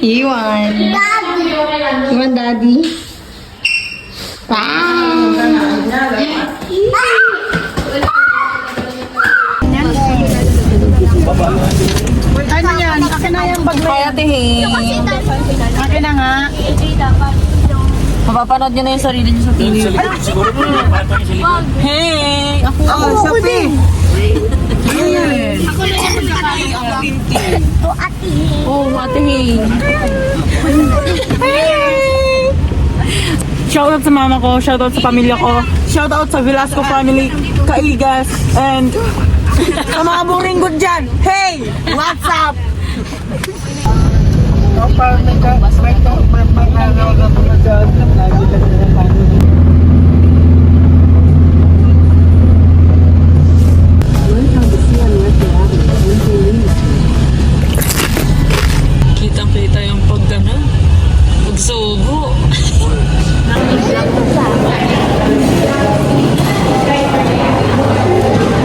Iwan. Iwan, Daddy. Wow! Ano yan? Akin na yung bag na Kaya tihin. Akin na nga. Mapapanood nyo na yung sarili nyo sa TV. Hey! Ako! Ako din. Oh, ate Hey. Shoutout sa mama ko, shoutout sa pamilya ko, shoutout sa Velasco family, Kaigas, and sa mga buringgod dyan. Hey! What's up? Kitang-kita yung pagsubo.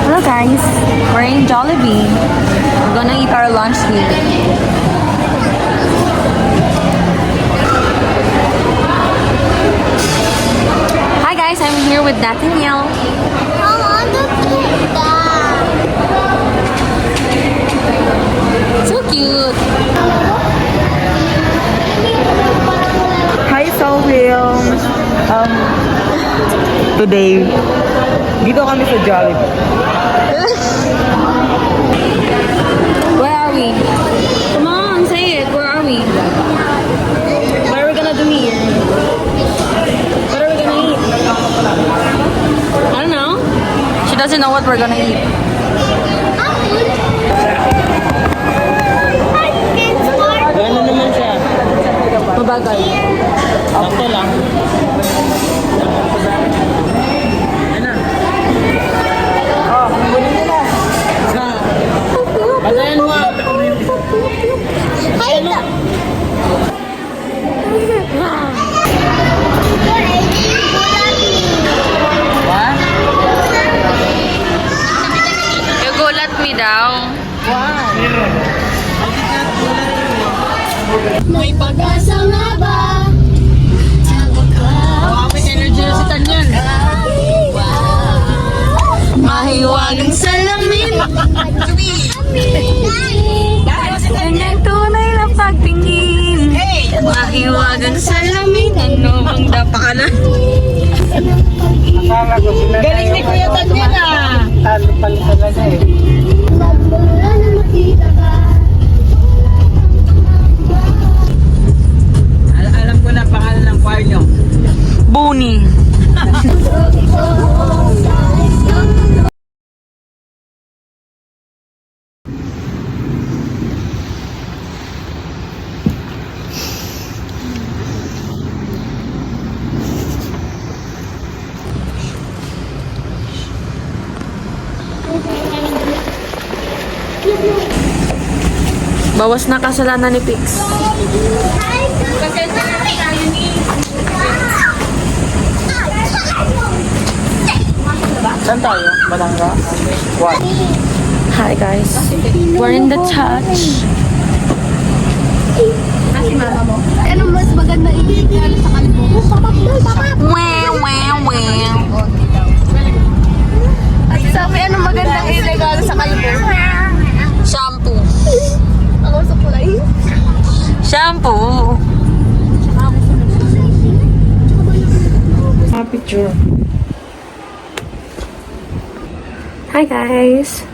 Hello guys, we're in Jollibee. We're gonna eat our lunch here. Hi guys, I'm here with Nathaniel. So cute. Hi, Soul Films. Today, dito kami sa Jollibee. Where are we? Come on, say it. Where are we? What are we gonna do here? What are we gonna eat? I don't know. She doesn't know what we're gonna eat. Ano naman siya? Mabagal. Ako lang. Oh, kunin mo na. Batayan mo. What? You gulat me daw. May pag-asa nga ba? May energy na si Tanyan. Mahiwagang salamin. Kanyang tunay na pagtingin. Mahiwagang salamin. Ano bang dapakanan? Akala ko sila Galing ni Kuya Tanyan ah. Talo pala talaga eh. Nagmula na nakita ka. Alam ko na pangalan ng choir nyo. Buni. Bawas na kasalanan ni Pix. Saan tayo? Balanga? What? Hi guys. We're in the church. Ano mas maganda i-regalo sa kalbo? Wow, wow, wow. Sabi, ano magandang i-regalo sa kalbo? Shampoo. Ako sa kulay. Shampoo. Picture. Hi guys.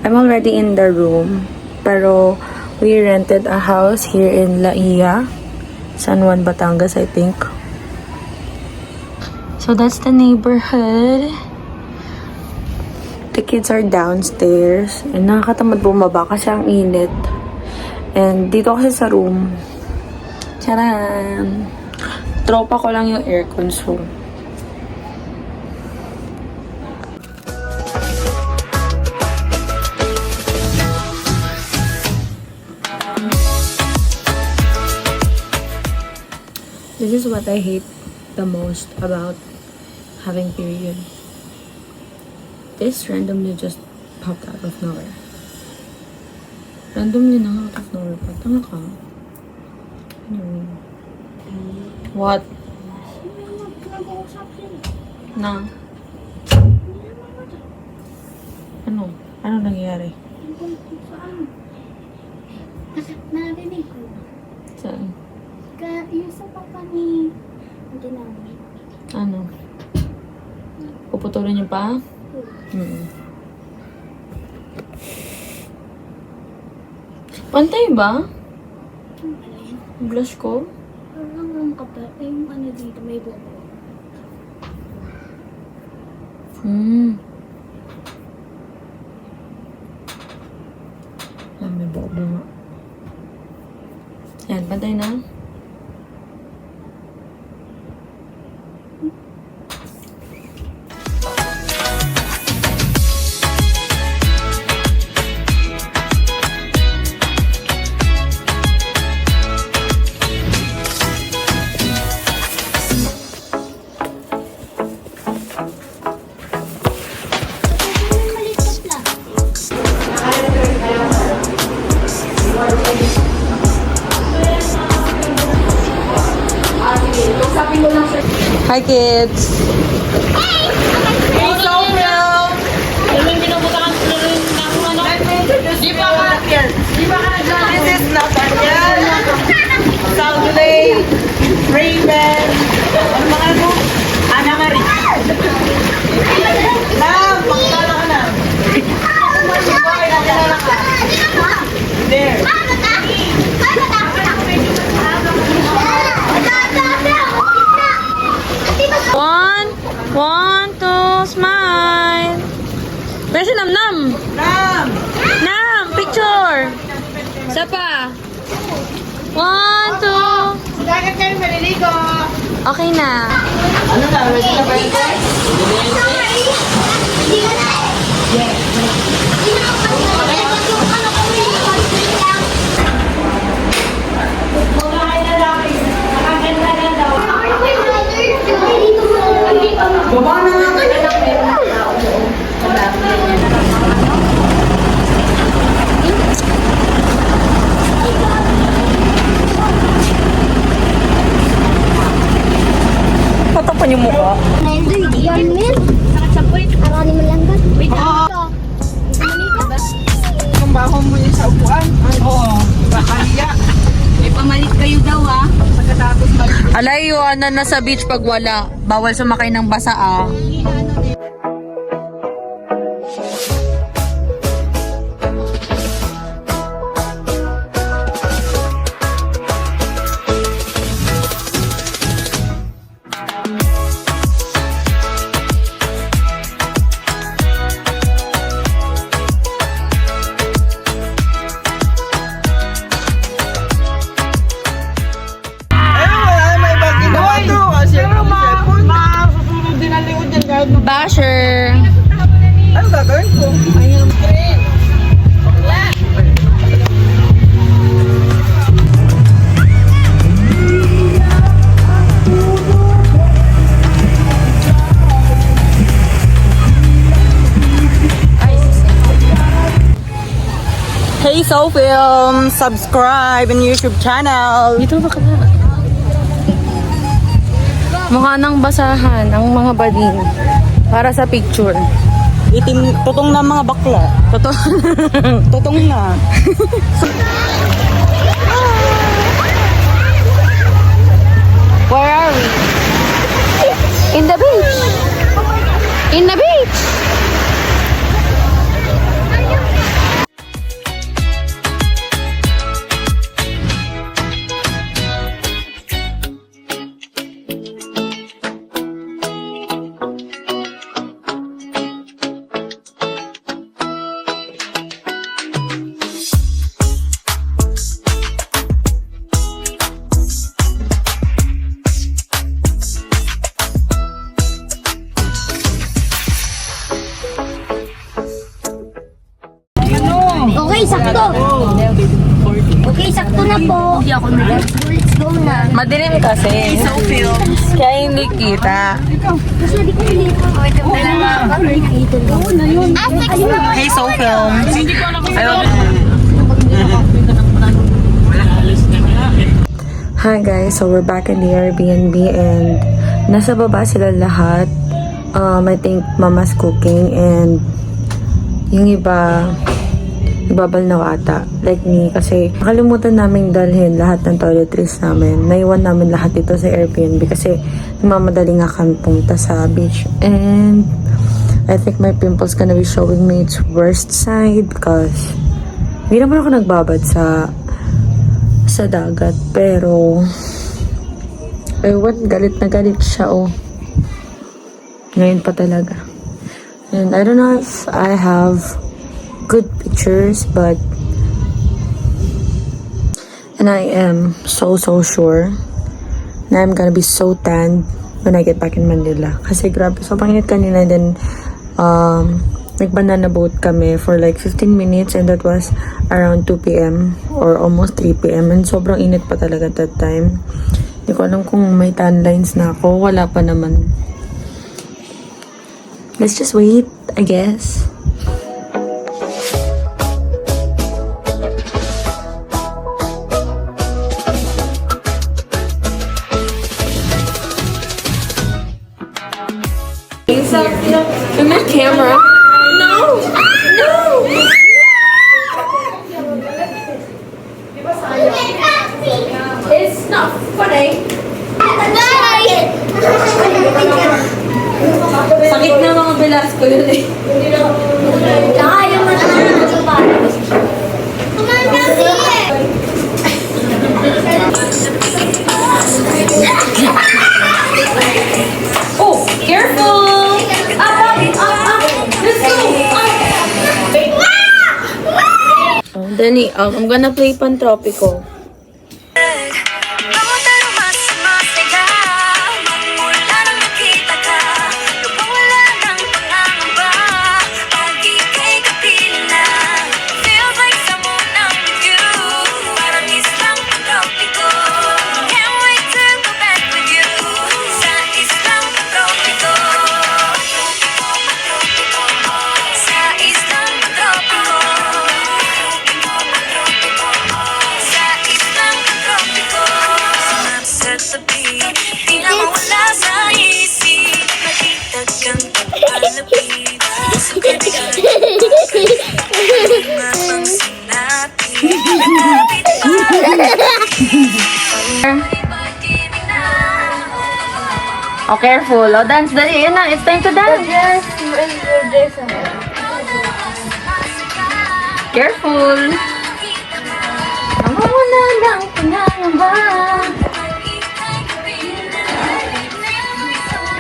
I'm already in the room. Pero we rented a house here in La Ia, San Juan, Batangas, I think. So that's the neighborhood. The kids are downstairs. And nakakatamad bumaba kasi ang init. And dito kasi sa room, charan! Tropa ko lang yung aircon, so this is what I hate the most about having period. This randomly just popped out of nowhere. Randomly na out of nowhere pa. Tanga ka. What? Na? Ano? Ano nangyayari? Narinig ko. Saan? Yung sa papa ni... Hindi namin. Ano? Puputulin niyo pa? Pantay ba? Blush ko? Parang ang kapal. Yung ano dito, may bobo. May bobo nga. Yan, pantay na. Hi, kids! Hey, Sophil! This is Nathaniel, Saulay, Raven, ang mga ano? Ana Marie. Ma'am, magkala ka na. Okay, nakilala ka. There. One, two, smile! Where's si Nam? Ma'am! Nam, picture! Isa pa. 1, 2. Dagat kayo maliligo. Okay na. Ano na? Ready na ba? Baba na nga kayo. Patapan yung mukha. Yan, Mil. Arani mo lang ba? Wait, Ang baho mo yun sa upuan. Oo. Bakahiya. May pamalit kayo daw ha. Pagkatapos Alayo, na nasa beach pag wala. Bawal sumakay ng basa ah. may bagay na ito. Kasi masusunod din ang likod yan kahit Basher! ano gagawin ko? Ayun. Hey, Sophil! Subscribe in YouTube channel. Dito ba ka na? Mukha ng basahan ang mga bading para sa picture. Itim, tutong na mga bakla. Totoo. Tutong na. Where are we? In the beach. In the beach. Okay, sakto. Okay, sakto na po. Let's go na. Madilim kasi. Kaya hindi kita. Kasi di ko ulit. Oo na yun. Hey, Sophil! Hi guys, so we're back in the Airbnb and nasa baba sila lahat. I think mama's cooking and yung iba ibabal na ata. Like me kasi nakalimutan namin dalhin lahat ng toiletries namin. Naiwan namin lahat dito sa Airbnb kasi mamadali nga kami pumunta sa beach. And I think my pimples gonna be showing me its worst side because hindi naman ako nagbabad sa dagat. Pero ewan, galit na galit siya ngayon pa talaga. And I don't know if I have good pictures, but and I am so sure na I'm gonna be so tanned when I get back in Manila. Kasi grabe, sobrang init kanina. Then nag-banana boat kami for like 15 minutes and that was around 2 p.m. or almost 3 p.m. and sobrang init pa talaga that time. Hindi ko alam kung may tan lines na ako. Wala pa naman. Let's just wait, I guess. In the camera. No! No! It's not funny. Sakit na mga Velasco yun eh. Oh, careful! Let's go! Dani, I'm gonna play Pantropico. Oh, careful. Oh, dance. Dali, yun na. It's time to dance. Careful. Mawala lang pangangamba.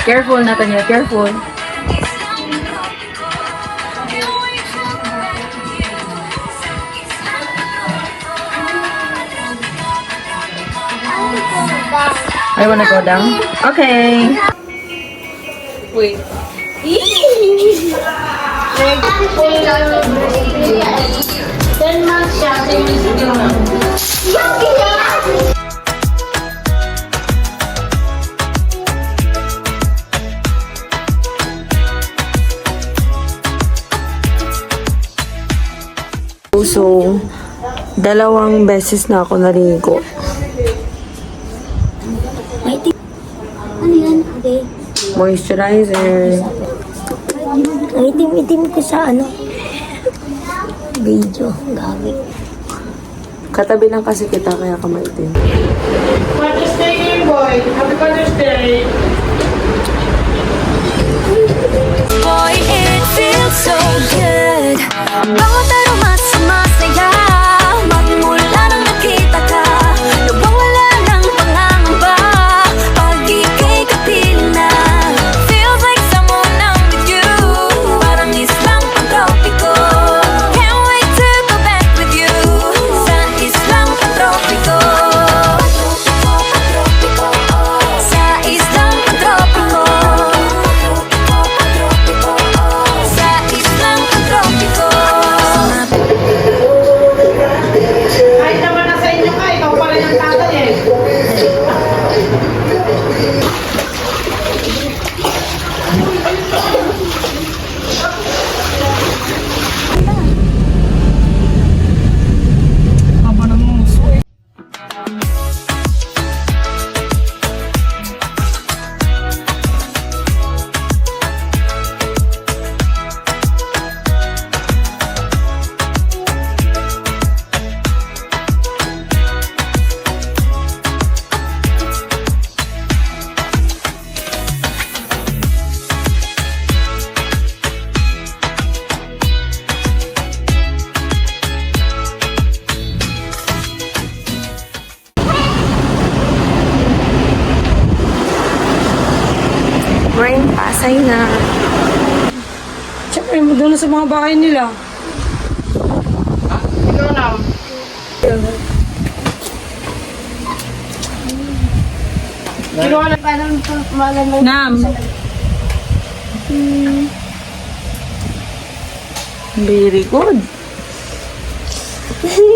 Careful, Nathaniel. Careful. I wanna go down. Okay. Wait. So, dalawang beses na ako naligo. Ano yan? Okay. Moisturizer. Ang itim-itim ko sa video. Gabi. Katabi lang kasi kita kaya ka maitim. Father's Day, boy. Happy Father's Day. Boy, it feels so good. Bawat aroma sumasaya. Magmula nang nakita ka, nawawala ng pangangamba. Pag ika'y kapiling na, feels like someone I'm with you. Parang islang pantropiko. Can't wait to go back with you. Sa islang pantropiko. Sa islang pantropiko. Sa islang pantropiko. Sign na. Siyempre, doon na sa mga bahay nila. Parang malamang. Nam. Very good.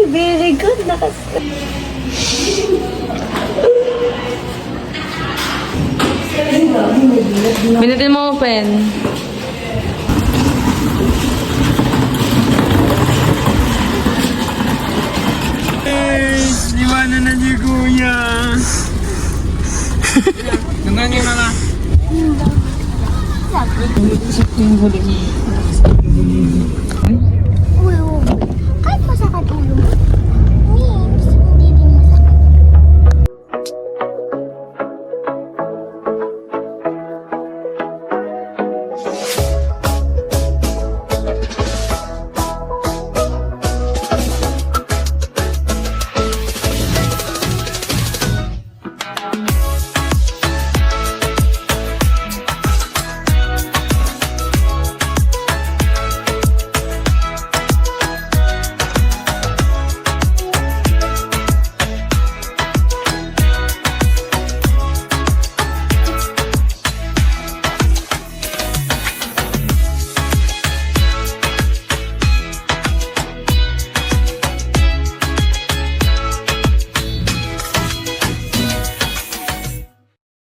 Very good. Minutin mo open. Iwanan na niyo, kuya. Nangangin na nga.